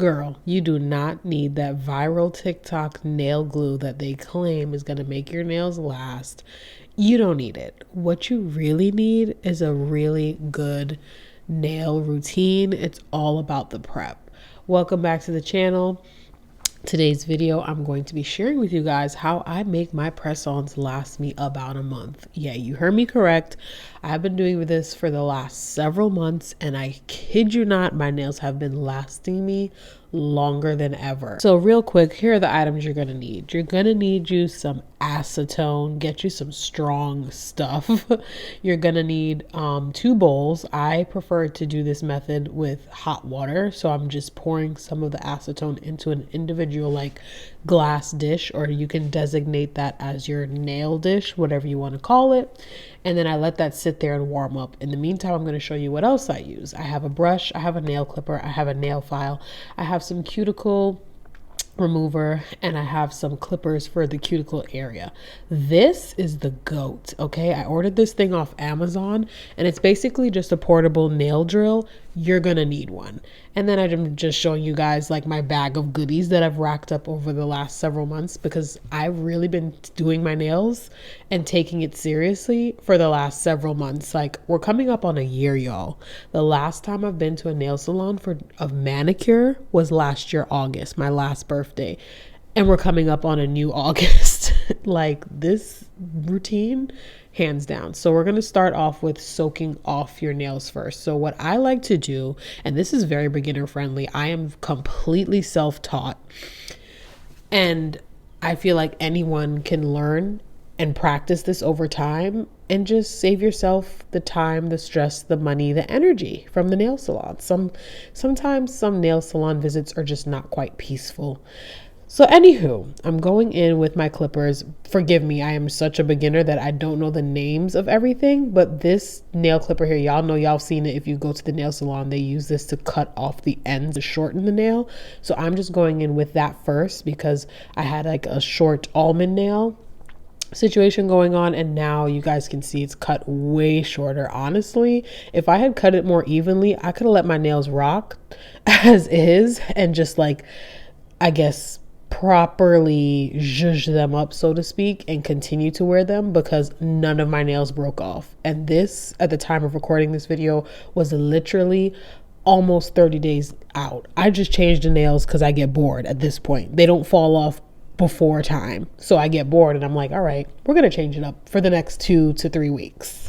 Girl, you do not need that viral TikTok nail glue that they claim is going to make your nails last. You don't need it. What you really need is a really good nail routine. It's all about the prep. Welcome back to the channel. Today's video, I'm going to be sharing with you guys how I make my press-ons last me about a month. Yeah, you heard me correct. I've been doing this for the last several months, and I kid you not, my nails have been lasting me longer than ever. So real quick, here are the items you're gonna need. You're gonna need you some acetone, get you some strong stuff. You're gonna need 2 bowls. I prefer to do this method with hot water, so I'm just pouring some of the acetone into an individual like glass dish, or you can designate that as your nail dish, whatever you want to call it. And then I let that sit there and warm up. In the meantime, I'm going to show you what else I use. I have a brush, I have a nail clipper, I have a nail file, I have some cuticle remover, and I have some clippers for the cuticle area. This is the GOAT, okay? I ordered this thing off Amazon, and it's basically just a portable nail drill. You're gonna need one. And then I'm just showing you guys like my bag of goodies that I've racked up over the last several months, because I've really been doing my nails and taking it seriously for the last several months. Like, we're coming up on a year, y'all. The last time I've been to a nail salon for a manicure was last year, August, my last birthday. And we're coming up on a new August. Like, this routine, hands down. So we're going to start off with soaking off your nails first. So what I like to do, and this is very beginner friendly, I am completely self-taught, and I feel like anyone can learn and practice this over time and just save yourself the time, the stress, the money, the energy from the nail salon. Sometimes some nail salon visits are just not quite peaceful. So anywho, I'm going in with my clippers. Forgive me, I am such a beginner that I don't know the names of everything, but this nail clipper here, y'all know, y'all seen it if you go to the nail salon. They use this to cut off the ends to shorten the nail. So I'm just going in with that first because I had like a short almond nail situation going on, and now you guys can see it's cut way shorter. Honestly, if I had cut it more evenly, I could have let my nails rock as is and just like, I guess, properly zhuzh them up, so to speak, and continue to wear them, because none of my nails broke off. And this, at the time of recording this video, was literally almost 30 days out. I just changed the nails because I get bored at this point. They don't fall off before time, so I get bored and I'm like, all right, we're gonna change it up for the next 2 to 3 weeks.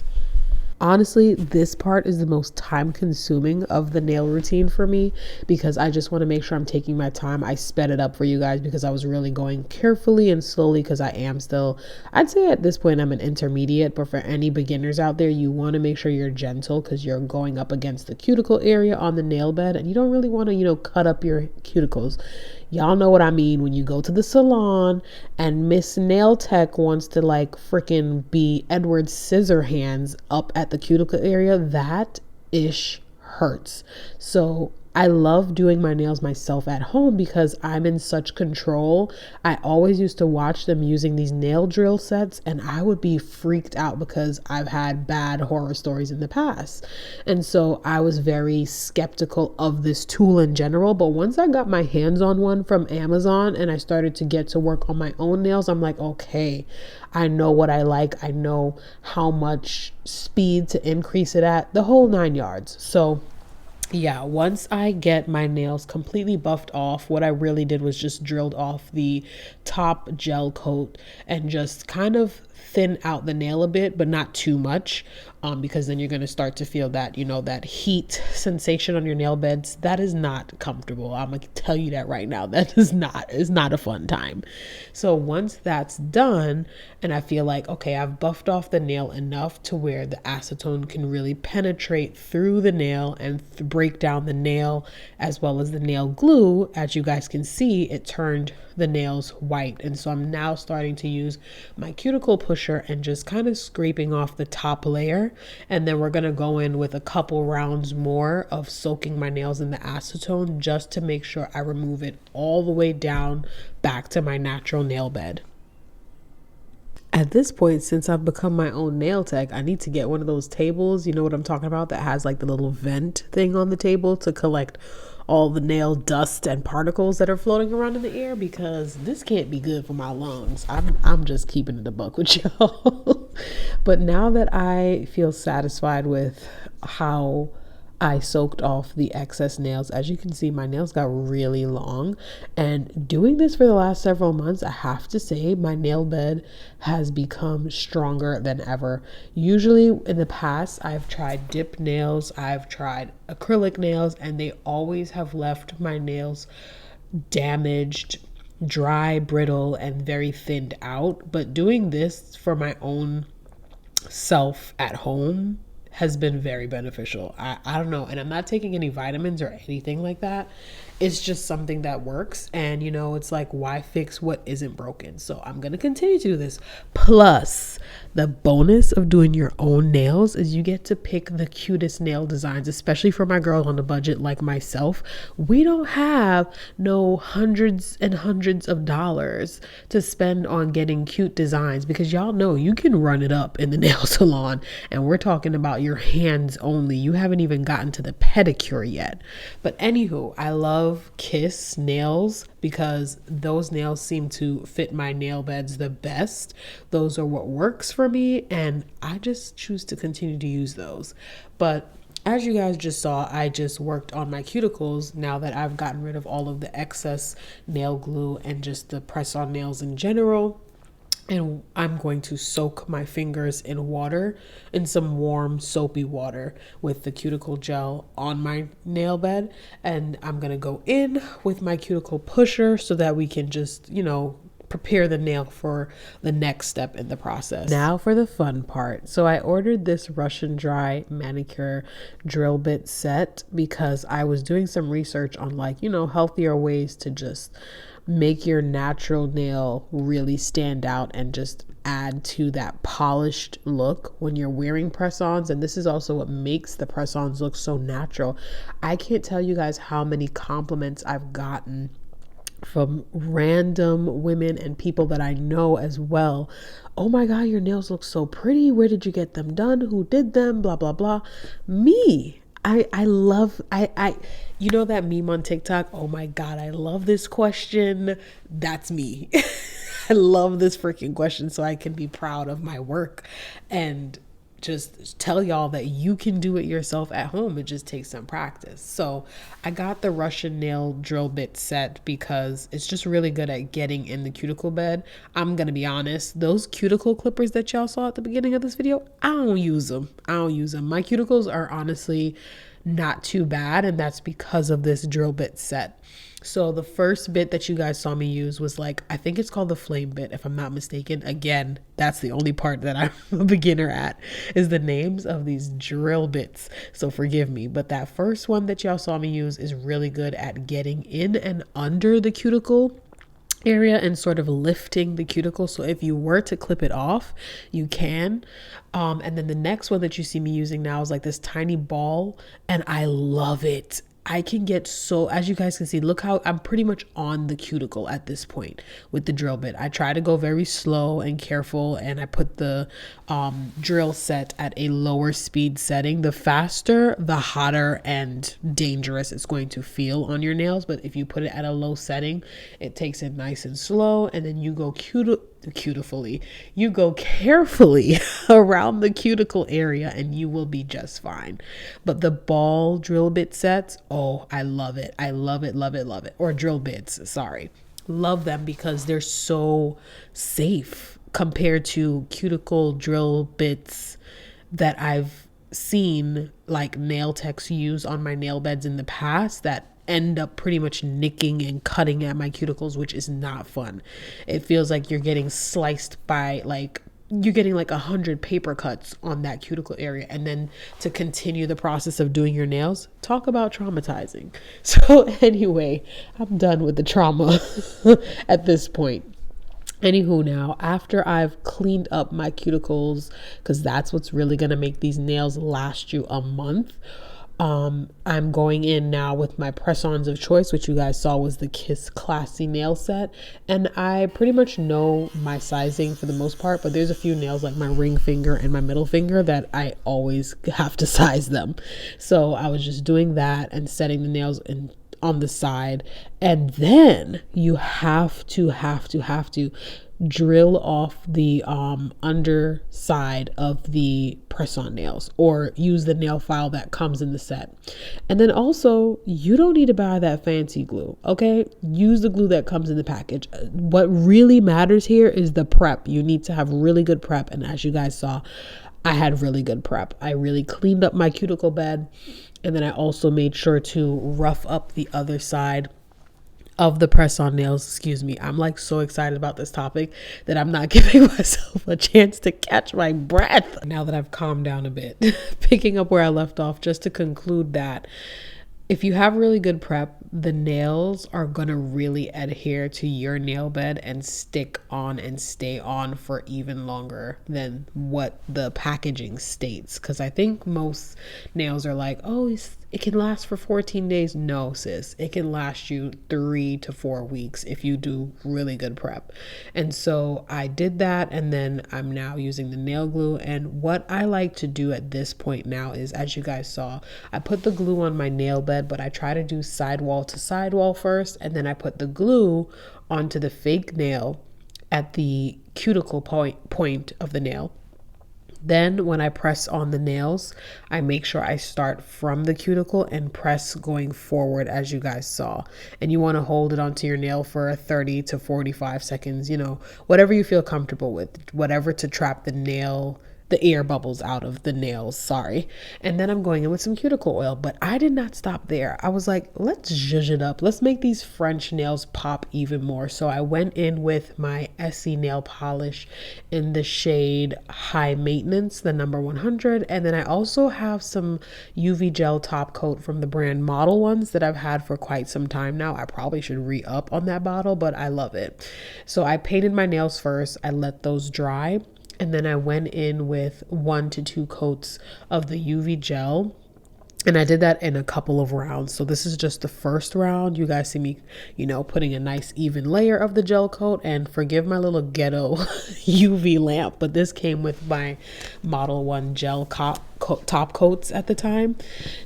Honestly, this part is the most time consuming of the nail routine for me, because I just want to make sure I'm taking my time. I sped it up for you guys because I was really going carefully and slowly, because I am still, I'd say at this point I'm an intermediate, but for any beginners out there, you want to make sure you're gentle because you're going up against the cuticle area on the nail bed, and you don't really want to, cut up your cuticles. Y'all know what I mean when you go to the salon and Miss Nail Tech wants to like freaking be Edward Scissorhands up at the cuticle area. That ish hurts. So I love doing my nails myself at home because I'm in such control. I always used to watch them using these nail drill sets, and I would be freaked out because I've had bad horror stories in the past. And so I was very skeptical of this tool in general. But once I got my hands on one from Amazon and I started to get to work on my own nails, I'm like, okay, I know what I like. I know how much speed to increase it at, the whole 9 yards. So yeah, once I get my nails completely buffed off, what I really did was just drilled off the top gel coat and just kind of thin out the nail a bit, but not too much, because then you're going to start to feel that, that heat sensation on your nail beds. That is not comfortable. I'm going to tell you that right now. That is not a fun time. So once that's done, and I feel like, okay, I've buffed off the nail enough to where the acetone can really penetrate through the nail and break down the nail, as well as the nail glue. As you guys can see, it turned the nails white. And so I'm now starting to use my cuticle pusher and just kind of scraping off the top layer. And then we're going to go in with a couple rounds more of soaking my nails in the acetone, just to make sure I remove it all the way down back to my natural nail bed. At this point, since I've become my own nail tech, I need to get one of those tables, you know what I'm talking about, that has like the little vent thing on the table to collect all the nail dust and particles that are floating around in the air, because this can't be good for my lungs. I'm just keeping it a buck with y'all. But now that I feel satisfied with how I soaked off the excess nails, as you can see, my nails got really long, and doing this for the last several months, I have to say my nail bed has become stronger than ever. Usually in the past, I've tried dip nails, I've tried acrylic nails, and they always have left my nails damaged, dry, brittle, and very thinned out. But doing this for my own self at home has been very beneficial. I don't know. And I'm not taking any vitamins or anything like that. It's just something that works. And, you know, it's like, why fix what isn't broken? So I'm going to continue to do this. Plus, the bonus of doing your own nails is you get to pick the cutest nail designs, especially for my girls on the budget like myself. We don't have no hundreds and hundreds of dollars to spend on getting cute designs, because y'all know you can run it up in the nail salon, and we're talking about your hands only. You haven't even gotten to the pedicure yet. But anywho, I love Kiss nails because those nails seem to fit my nail beds the best. Those are what works for me, and I just choose to continue to use those. But as you guys just saw, I just worked on my cuticles now that I've gotten rid of all of the excess nail glue and just the press-on nails in general. And I'm going to soak my fingers in water, in some warm soapy water, with the cuticle gel on my nail bed. And I'm going to go in with my cuticle pusher so that we can just, you know, prepare the nail for the next step in the process. Now for the fun part. So I ordered this Russian dry manicure drill bit set because I was doing some research on, like, you know, healthier ways to just make your natural nail really stand out and just add to that polished look when you're wearing press-ons. And this is also what makes the press-ons look so natural. I can't tell you guys how many compliments I've gotten from random women and people that I know as well. Oh my God, your nails look so pretty. Where did you get them done? Who did them? Blah, blah, blah. Me. I love, you know that meme on TikTok? Oh my God, I love this question. That's me. I love this freaking question so I can be proud of my work and just tell y'all that you can do it yourself at home. It just takes some practice. So I got the Russian nail drill bit set because it's just really good at getting in the cuticle bed. I'm gonna be honest, those cuticle clippers that y'all saw at the beginning of this video, I don't use them. My cuticles are honestly not too bad, and that's because of this drill bit set. So the first bit that you guys saw me use was, like, I think it's called the flame bit, if I'm not mistaken. Again, that's the only part that I'm a beginner at, is the names of these drill bits. So forgive me. But that first one that y'all saw me use is really good at getting in and under the cuticle area and sort of lifting the cuticle. So if you were to clip it off, you can. And then the next one that you see me using now is like this tiny ball, and I love it. I can get so, as you guys can see, look how I'm pretty much on the cuticle at this point with the drill bit. I try to go very slow and careful, and I put the drill set at a lower speed setting. The faster, the hotter and dangerous it's going to feel on your nails. But if you put it at a low setting, it takes it nice and slow, and then you go you go carefully around the cuticle area and you will be just fine. But the ball drill bit sets, oh, I love it. I love it, love it, love it. Or drill bits, sorry. Love them because they're so safe compared to cuticle drill bits that I've seen like nail techs use on my nail beds in the past that end up pretty much nicking and cutting at my cuticles, which is not fun. It feels like you're getting sliced by, like, you're getting like 100 paper cuts on that cuticle area. And then to continue the process of doing your nails, talk about traumatizing. So anyway, I'm done with the trauma at this point. Anywho, now after I've cleaned up my cuticles, because that's what's really gonna make these nails last you a month, I'm going in now with my press-ons of choice, which you guys saw was the Kiss Classy nail set. And I pretty much know my sizing for the most part, but there's a few nails like my ring finger and my middle finger that I always have to size them. So I was just doing that and setting the nails in on the side. And then you have to drill off the underside of the press-on nails, or use the nail file that comes in the set. And then also, you don't need to buy that fancy glue, okay? Use the glue that comes in the package. What really matters here is the prep. You need to have really good prep, and as you guys saw, I had really good prep. I really cleaned up my cuticle bed, and then I also made sure to rough up the other side of the press-on nails. Excuse me, I'm like so excited about this topic that I'm not giving myself a chance to catch my breath. Now that I've calmed down a bit, picking up where I left off, just to conclude that if you have really good prep, the nails are gonna really adhere to your nail bed and stick on and stay on for even longer than what the packaging states. Because I think most nails are like, oh, it can last for 14 days. No, sis, it can last you 3 to 4 weeks if you do really good prep. And so I did that, and then I'm now using the nail glue. And what I like to do at this point now is, as you guys saw, I put the glue on my nail bed, but I try to do sidewall to sidewall first, and then I put the glue onto the fake nail at the cuticle point of the nail. Then when I press on the nails, I make sure I start from the cuticle and press going forward, as you guys saw. And you want to hold it onto your nail for 30 to 45 seconds, you know, whatever you feel comfortable with, whatever to trap the air bubbles out of the nails, sorry. And then I'm going in with some cuticle oil, but I did not stop there. I was like, let's zhuzh it up. Let's make these French nails pop even more. So I went in with my Essie nail polish in the shade High Maintenance, the number 100. And then I also have some UV gel top coat from the brand Model Ones that I've had for quite some time now. I probably should re-up on that bottle, but I love it. So I painted my nails first. I let those dry. And then I went in with 1 to 2 coats of the UV gel. And I did that in a couple of rounds. So this is just the first round. You guys see me, you know, putting a nice even layer of the gel coat. And forgive my little ghetto UV lamp, but this came with my Model 1 gel top coats at the time.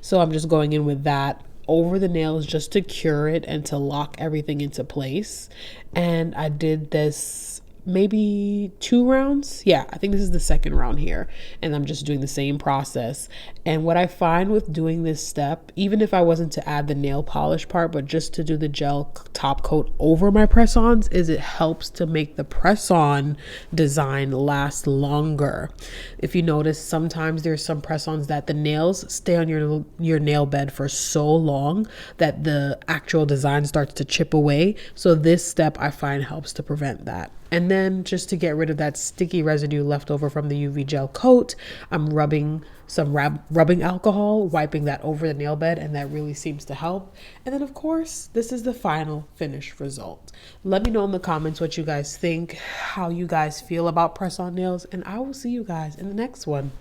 So I'm just going in with that over the nails just to cure it and to lock everything into place. And I did this maybe 2 rounds. Yeah, I think this is the second round here, and I'm just doing the same process. And what I find with doing this step, even if I wasn't to add the nail polish part, but just to do the gel top coat over my press-ons, is it helps to make the press-on design last longer. If you notice, sometimes there's some press-ons that the nails stay on your nail bed for so long that the actual design starts to chip away. So this step I find helps to prevent that. And then just to get rid of that sticky residue left over from the UV gel coat, I'm rubbing some rubbing alcohol, wiping that over the nail bed, and that really seems to help. And then of course, this is the final finished result. Let me know in the comments what you guys think, how you guys feel about press-on nails, and I will see you guys in the next one.